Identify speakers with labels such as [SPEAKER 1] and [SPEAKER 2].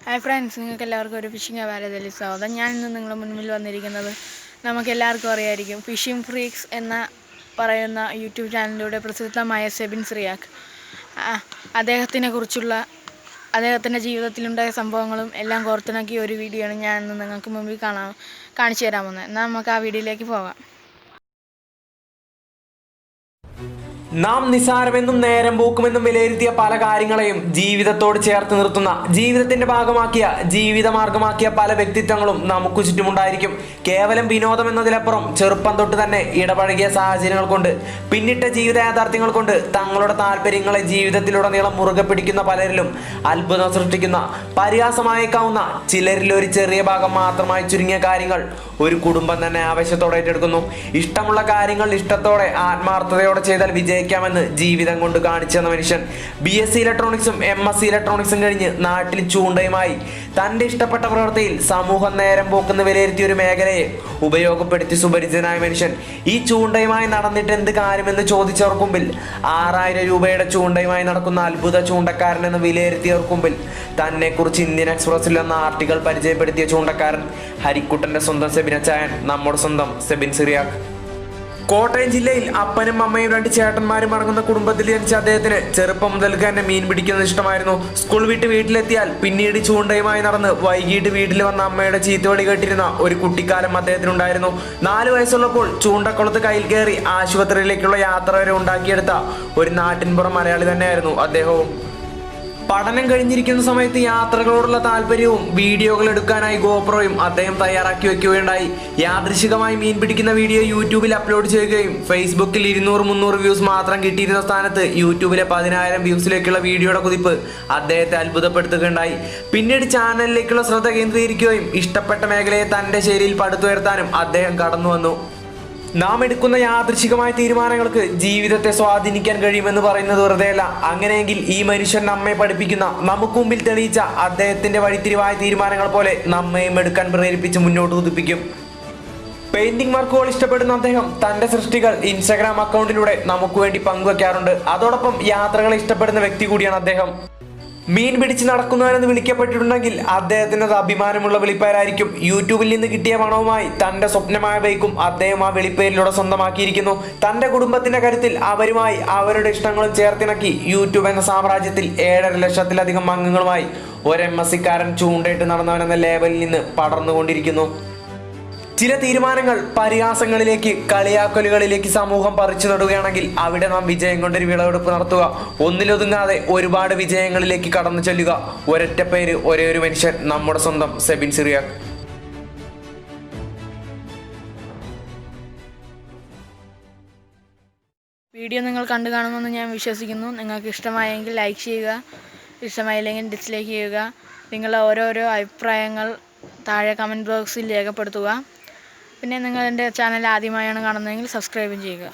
[SPEAKER 1] Hi friends, നിങ്ങൾക്ക് എല്ലാവർക്കും ഒരു ഫിഷിംഗ് അവാലതിൽ സ്വാഗതം. ഞാൻ ഇന്ന് നിങ്ങളുടെ മുന്നിൽ വന്നിരിക്കുന്നത് നമുക്കെല്ലാവർക്കും അറിയായിരിക്കും, ഫിഷിംഗ് ഫ്രീക്സ് എന്ന പറയുന്ന യൂട്യൂബ് ചാനലിലൂടെ പ്രസിദ്ധമായ സെബിൻ സിറിയാക്ക്. അദ്ദേഹത്തിനെ കുറിച്ചുള്ള അദ്ദേഹത്തിൻ്റെ ജീവിതത്തിലുണ്ടായ സംഭവങ്ങളും എല്ലാം കോർത്തിണക്കിയ ഒരു വീഡിയോ ആണ് ഞാൻ ഇന്ന് നിങ്ങൾക്ക് മുമ്പിൽ കാണിച്ചു തരാൻ പോകുന്നത്. എന്നാൽ നമുക്ക് ആ വീഡിയോയിലേക്ക് പോകാം.
[SPEAKER 2] നാം നിസാരമെന്നും നേരം പോക്കുമെന്നും വിലയിരുത്തിയ പല കാര്യങ്ങളെയും ജീവിതത്തോട് ചേർത്ത് നിർത്തുന്ന, ജീവിതത്തിന്റെ ഭാഗമാക്കിയ, ജീവിതമാർഗമാക്കിയ പല വ്യക്തിത്വങ്ങളും നമുക്ക് ചുറ്റുമുണ്ടായിരിക്കും. കേവലം വിനോദം എന്നതിലപ്പുറം ചെറുപ്പം തൊട്ട് തന്നെ ഇടപഴകിയ സാഹചര്യങ്ങൾ കൊണ്ട്, പിന്നിട്ട ജീവിത യാഥാർത്ഥ്യങ്ങൾ കൊണ്ട് തങ്ങളുടെ താല്പര്യങ്ങളെ ജീവിതത്തിലുടനീളം മുറുകെ പിടിക്കുന്ന പലരിലും അത്ഭുതം സൃഷ്ടിക്കുന്ന, പരിഹാസമായേക്കാവുന്ന ചിലരിൽ ഒരു ചെറിയ ഭാഗം മാത്രമായി ചുരുങ്ങിയ കാര്യങ്ങൾ ഒരു കുടുംബം തന്നെ ആവേശത്തോടെ ഏറ്റെടുക്കുന്നു. ഇഷ്ടമുള്ള കാര്യങ്ങൾ ഇഷ്ടത്തോടെ ആത്മാർത്ഥതയോടെ ചെയ്താൽ വിജയിക്കാമെന്ന് ജീവിതം കൊണ്ട് കാണിച്ചു തന്ന മനുഷ്യൻ. BSc ഇലക്ട്രോണിക്സും MSc ഇലക്ട്രോണിക്സും കഴിഞ്ഞ് നാട്ടിൽ ചൂണ്ടയുമായി തൻ്റെ ഇഷ്ടപ്പെട്ട പ്രവൃത്തിയിൽ സമൂഹം നേരം പോക്കുന്ന വിലയിരുത്തിയ ഒരു മേഖലയെ ഉപയോഗപ്പെടുത്തി സുപരിചിതനായ മനുഷ്യൻ. ഈ ചൂണ്ടയുമായി നടന്നിട്ട് എന്ത് കാര്യമെന്ന് ചോദിച്ചവർക്ക് മുമ്പിൽ 6000 രൂപയുടെ ചൂണ്ടയുമായി നടക്കുന്ന അത്ഭുത ചൂണ്ടക്കാരൻ എന്ന് വിലയിരുത്തിയവർക്ക് മുമ്പിൽ തന്നെക്കുറിച്ച് ഇന്ത്യൻ എക്സ്പ്രസിൽ എന്ന ആർട്ടിക്കിൾ പരിചയപ്പെടുത്തിയ ചൂണ്ടക്കാരൻ ഹരിക്കുട്ടൻ്റെ സ്വന്തം സെബിനച്ചായൻ, നമ്മുടെ സ്വന്തം സെബിൻ സിറിയാക്ക്. കോട്ടയം ജില്ലയിൽ അപ്പനും അമ്മയും 2 ചേട്ടന്മാരും അടങ്ങുന്ന കുടുംബത്തിൽ ജനിച്ച അദ്ദേഹത്തിന് ചെറുപ്പം മുതൽക്ക് തന്നെ മീൻ പിടിക്കുന്നത് ഇഷ്ടമായിരുന്നു. സ്കൂൾ വിട്ട് വീട്ടിലെത്തിയാൽ പിന്നീട് ചൂണ്ടയുമായി നടന്ന് വൈകിട്ട് വീട്ടിൽ വന്ന അമ്മയുടെ ചീത്തവളി കേട്ടിരുന്ന ഒരു കുട്ടിക്കാലം അദ്ദേഹത്തിനുണ്ടായിരുന്നു. 4 വയസ്സുള്ളപ്പോൾ ചൂണ്ടക്കുളത്ത് കയ്യിൽ കയറി ആശുപത്രിയിലേക്കുള്ള യാത്ര വരെ ഉണ്ടാക്കിയെടുത്ത ഒരു നാട്ടിൻപുറം മലയാളി തന്നെയായിരുന്നു അദ്ദേഹവും. പഠനം കഴിഞ്ഞിരിക്കുന്ന സമയത്ത് യാത്രകളോടുള്ള താല്പര്യവും വീഡിയോകൾ എടുക്കാനായി ഗോപ്രോയും അദ്ദേഹം തയ്യാറാക്കി വെക്കുകയുണ്ടായി. യാദൃശികമായി മീൻ പിടിക്കുന്ന വീഡിയോ യൂട്യൂബിൽ അപ്ലോഡ് ചെയ്യുകയും ഫേസ്ബുക്കിൽ 200-300 വ്യൂസ് മാത്രം കിട്ടിയിരുന്ന സ്ഥാനത്ത് യൂട്യൂബിലെ 10,000 വ്യൂസിലേക്കുള്ള വീഡിയോയുടെ കുതിപ്പ് അദ്ദേഹത്തെ അത്ഭുതപ്പെടുത്തുകയുണ്ടായി. പിന്നീട് ചാനലിലേക്കുള്ള ശ്രദ്ധ കേന്ദ്രീകരിക്കുകയും ഇഷ്ടപ്പെട്ട മേഖലയെ തൻ്റെ ശൈലിയിൽ പടുത്തുയർത്താനും അദ്ദേഹം കടന്നു വന്നു. നാം എടുക്കുന്ന യാദൃശികമായ തീരുമാനങ്ങൾക്ക് ജീവിതത്തെ സ്വാധീനിക്കാൻ കഴിയുമെന്ന് പറയുന്നത് വെറുതെയല്ല. അങ്ങനെയെങ്കിൽ ഈ മനുഷ്യൻ നമ്മെ പഠിപ്പിക്കുന്ന, നമുക്ക് മുമ്പിൽ തെളിയിച്ച അദ്ദേഹത്തിന്റെ വഴിത്തിരിവായ തീരുമാനങ്ങൾ പോലെ നമ്മയും എടുക്കാൻ പ്രേരിപ്പിച്ച് മുന്നോട്ട് കുതിപ്പിക്കും. പെയിന്റിംഗ് വർക്കുകൾ ഇഷ്ടപ്പെടുന്ന അദ്ദേഹം തന്റെ സൃഷ്ടികൾ ഇൻസ്റ്റാഗ്രാം അക്കൗണ്ടിലൂടെ നമുക്ക് വേണ്ടി പങ്കുവെക്കാറുണ്ട്. അതോടൊപ്പം യാത്രകളെ ഇഷ്ടപ്പെടുന്ന വ്യക്തി കൂടിയാണ് അദ്ദേഹം. മീൻ പിടിച്ച് നടക്കുന്നവനെന്ന് വിളിക്കപ്പെട്ടിട്ടുണ്ടെങ്കിൽ അദ്ദേഹത്തിന് അത് അഭിമാനമുള്ള വിളിപ്പേരായിരിക്കും. യൂട്യൂബിൽ നിന്ന് കിട്ടിയ പണവുമായി തൻ്റെ സ്വപ്നമായ ബൈക്കും അദ്ദേഹം ആ വിളിപ്പേരിലൂടെ സ്വന്തമാക്കിയിരിക്കുന്നു. തൻ്റെ കുടുംബത്തിന്റെ കരുത്തിൽ അവരുമായി അവരുടെ ഇഷ്ടങ്ങളും ചേർത്തിണക്കി യൂട്യൂബ് എന്ന സാമ്രാജ്യത്തിൽ 7.5 ലക്ഷത്തിലധികം അംഗങ്ങളുമായി ഒരു MScക്കാരൻ ചൂണ്ടയിട്ട് നടന്നവനെന്ന ലേബലിൽ നിന്ന് പടർന്നുകൊണ്ടിരിക്കുന്നു. ചില തീരുമാനങ്ങൾ പരിഹാസങ്ങളിലേക്ക്, കളിയാക്കലുകളിലേക്ക് സമൂഹം പറിച്ചു നടുകയാണെങ്കിൽ അവിടെ നാം വിജയം കൊണ്ടൊരു വിളവെടുപ്പ് നടത്തുക. ഒന്നിലൊതുങ്ങാതെ ഒരുപാട് വിജയങ്ങളിലേക്ക് കടന്നു ചെല്ലുക. ഒരൊറ്റ പേര്, ഒരേ ഒരു മനുഷ്യൻ, നമ്മുടെ സ്വന്തം സെബിൻ സിറിയാക്ക്.
[SPEAKER 1] വീഡിയോ നിങ്ങൾ കണ്ടു കാണുമെന്ന് ഞാൻ വിശ്വസിക്കുന്നു. നിങ്ങൾക്ക് ഇഷ്ടമായെങ്കിൽ ലൈക്ക് ചെയ്യുക, ഇഷ്ടമായില്ലെങ്കിൽ ഡിസ്ലൈക്ക് ചെയ്യുക. നിങ്ങളുടെ ഓരോരോ അഭിപ്രായങ്ങൾ താഴെ കമൻറ്റ് ബോക്സിൽ രേഖപ്പെടുത്തുക. പിന്നെ നിങ്ങൾ എൻ്റെ ചാനൽ ആദ്യമായാണ് കാണുന്നതെങ്കിൽ സബ്സ്ക്രൈബും ചെയ്യുക.